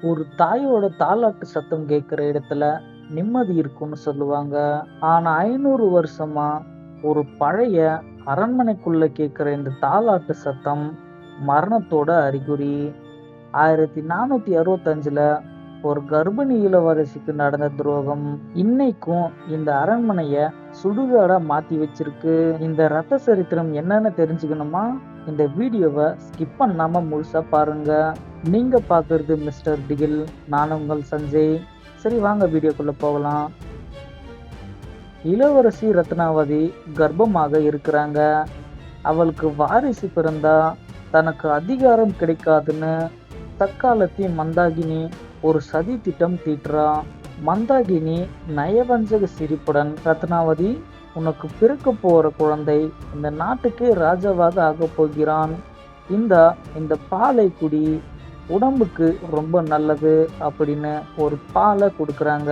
ஒரு தாயோட தாலாட்டு சத்தம் கேட்கிற இடத்துல நிம்மதி இருக்கும்னு சொல்லுவாங்க. ஆனா 500 வருஷமா ஒரு பழைய அரண்மனைக்குள்ள கேட்கிற இந்த தாலாட்டு சத்தம் மரணத்தோட அறிகுறி. 1465ல ஒரு கர்ப்பிணி இளவரசிக்கு நடந்த துரோகம் இன்னைக்கும் இந்த அரண்மனைய சுடுகாடா மாத்தி வச்சிருக்கு. இந்த ரத்த சரித்திரம் என்னன்னு தெரிஞ்சுக்கணுமா? இந்த வீடியோவை ஸ்கிப் பண்ணாம முழுசா பாருங்க. நீங்க பாக்குறது மிஸ்டர் டிகில். நான் உங்கள் சஞ்சய். சரி, வாங்க வீடியோக்குள்ள போகலாம். இளவரசி ரத்னாவதி கர்ப்பமாக இருக்கிறாங்க. அவளுக்கு வாரிசு பிறந்தா தனக்கு அதிகாரம் கிடைக்காதுன்னு தக்காலத்தி மந்தாகினி ஒரு சதி திட்டம் தீட்டுறா. மந்தாகினி நயவஞ்சக சிரிப்புடன், ரத்னாவதி, உனக்கு பிறக்க போற குழந்தை இந்த நாட்டுக்கே ராஜாவாக ஆகப் போகிறான். இந்த பாலை குடி, உடம்புக்கு ரொம்ப நல்லது அப்படின்னு ஒரு பாலை கொடுக்குறாங்க.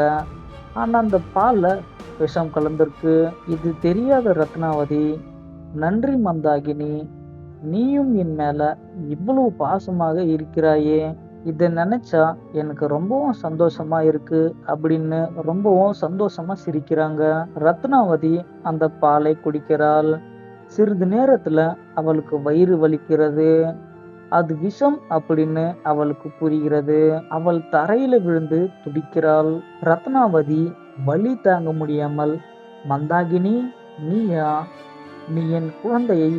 ஆனா அந்த பால்ல விஷம் கலந்திருக்கு. இது தெரியாத ரத்னாவதி, நன்றி மந்தாகினி, நீயும் என் மேல இவ்வளவு பாசமாக இருக்கிறாயே, இதை நினைச்சா எனக்கு ரொம்பவும் சந்தோஷமா இருக்கு அப்படின்னு ரொம்பவும் சந்தோஷமா சிரிக்கிறாங்க. ரத்னாவதி அந்த பாலை குடிக்கிறாள். சிறிது நேரத்துல அவளுக்கு வயிறு வலிக்கிறது. அது விஷம் அப்படின்னு அவளுக்கு புரிகிறது. அவள் தரையில விழுந்து துடிக்கிறாள். ரத்னாவதி வலி தாங்க முடியாமல், மந்தாகினி, நீயா? நீ என் குழந்தையை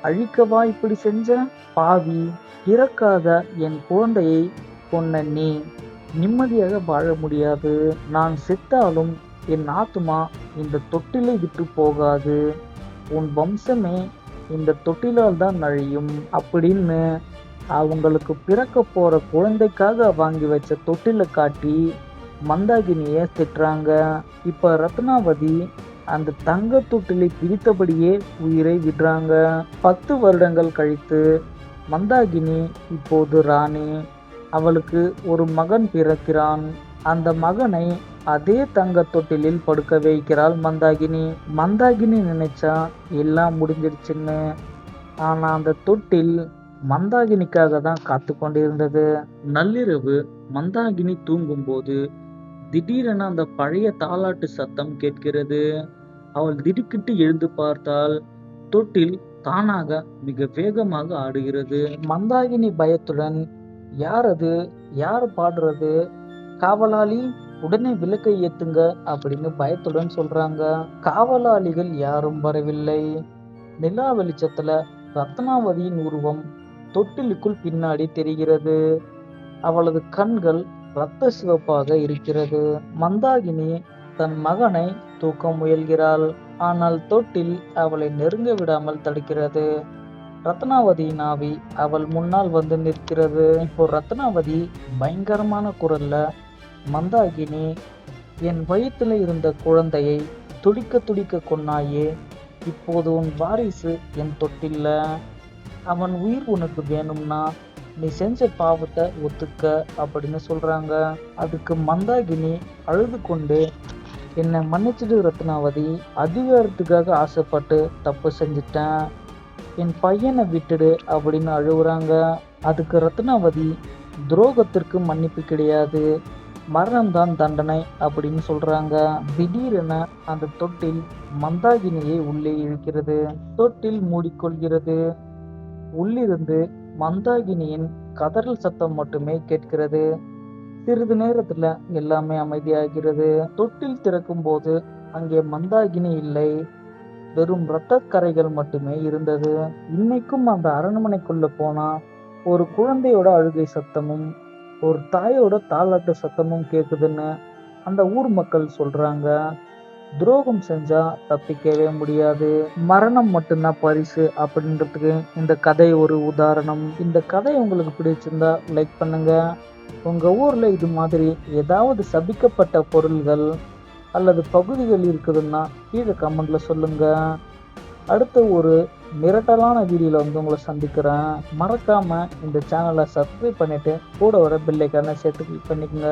அழிக்கவா இப்படி செஞ்ச? பாவி, பிறக்காத என் குழந்தையை கொன்ன நீ நிம்மதியாக வாழ முடியாது. நான் செத்தாலும் என் ஆத்மா இந்த தொட்டிலை விட்டு போகாது. உன் வம்சமே இந்த தொட்டிலால் தான் அழியும் அப்படின்னு அவங்களுக்கு பிறக்க போற குழந்தைக்காக வாங்கி வச்ச தொட்டில காட்டி மந்தாகினிய திட்டுறாங்க. இப்ப ரத்னாவதி அந்த தங்க தொட்டிலை பிடித்தபடியே உயிரை விடுறாங்க. 10 வருடங்கள் கழித்து மந்தாகினி இப்போது ராணி. அவளுக்கு ஒரு மகன் பிறக்கிறான். அந்த மகனை அதே தங்க தொட்டிலில் படுக்க வைக்கிறாள் மந்தாகினி. மந்தாகினி நினைச்சா எல்லாம் முடிஞ்சிடுச்சுன்னு. ஆனா அந்த தொட்டில் மந்தாகினிக்காக தான் காத்து கொண்டிருந்தது. நள்ளிரவு மந்தாகினி தூங்கும்போது திடீரென அந்த பழைய தாலாட்டு சத்தம் கேட்கிறது. அவள் திடுக்கிட்டு எழுந்து பார்த்தால் தொட்டில் தானாக மிக வேகமாக ஆடுகிறது. மந்தாகினி பயத்துடன், யார் அது? யார் பாடுறது? காவலாளி, உடனே விளக்கை ஏத்துங்க அப்படின்னு பயத்துடன் சொல்றாங்க. காவலாளிகள் யாரும் வரவில்லை. நிலா வெளிச்சத்துல ரத்னாவதியின் உருவம் தொட்டிலுக்குள் பின்னாடி தெரிகிறது. அவளது கண்கள் இரத்த சிவப்பாக இருக்கிறது. மந்தாகினி தன் மகனை தூக்க முயல்கிறாள். ஆனால் தொட்டில் அவளை நெருங்க விடாமல் தடுக்கிறது. ரத்னாவதியின் ஆவி அவள் முன்னால் வந்து நிற்கிறது. இப்போ ரத்னாவதி பயங்கரமான குரல்ல, மந்தாகினி, என் வயிற்றுல இருந்த குழந்தையை துடிக்க துடிக்க கொன்னாயே, இப்போது உன் வாரிசு என் தொட்டில்ல. அவன் உயிர் உனக்கு வேணும்னா நீ செஞ்ச பாவத்தை ஒத்துக்க அப்படின்னு சொல்றாங்க. அதுக்கு மந்தாகினி அழுது கொண்டு, என்னை மன்னிச்சிடு ரத்னாவதி, அதிகாரத்துக்காக ஆசைப்பட்டு தப்பு செஞ்சிட்டேன், என் பையனை விட்டுடு அப்படின்னு அழுகுறாங்க. அதுக்கு ரத்னாவதி, துரோகத்திற்கு மன்னிப்பு கிடையாது, மரணம்தான் தண்டனை அப்படின்னு சொல்றாங்க. திடீரென அந்த தொட்டில் மந்தாகினியை உள்ளே இழுக்கிறது. தொட்டில் மூடிக்கொள்கிறது. உள்ளிருந்து மந்தாகினியின் கதறல் சத்தம் மட்டுமே கேட்கிறது. சிறிது நேரத்துல எல்லாமே அமைதியாகிறது. தொட்டில் திறக்கும் போது அங்கே மந்தாகினி இல்லை, வெறும் இரத்த கரைகள் மட்டுமே இருந்தது. இன்னைக்கும் அந்த அரண்மனைக்குள்ள போனா ஒரு குழந்தையோட அழுகை சத்தமும் ஒரு தாயோட தாலாட்டு சத்தமும் கேக்குதுன்னு அந்த ஊர் மக்கள் சொல்றாங்க. துரோகம் செஞ்சா தப்பிக்கவே முடியாது, மரணம் மட்டும்தான் பரிசு அப்படின்றதுக்கு இந்த கதை ஒரு உதாரணம். இந்த கதை உங்களுக்கு பிடிச்சிருந்தா லைக் பண்ணுங்க. உங்க ஊர்ல இது மாதிரி ஏதாவது சபிக்கப்பட்ட பொருள்கள் அல்லது பகுதிகள் இருக்குதுன்னா கீழே கமெண்ட்ல சொல்லுங்க. அடுத்த ஒரு மிரட்டலான வீடியோல வந்து உங்களை சந்திக்கிறேன். மறக்காம இந்த சேனலை சப்ஸ்கிரைப் பண்ணிட்டு கூட வர பெல் ஐகானை சேர்த்து கிளிக் பண்ணிக்கோங்க.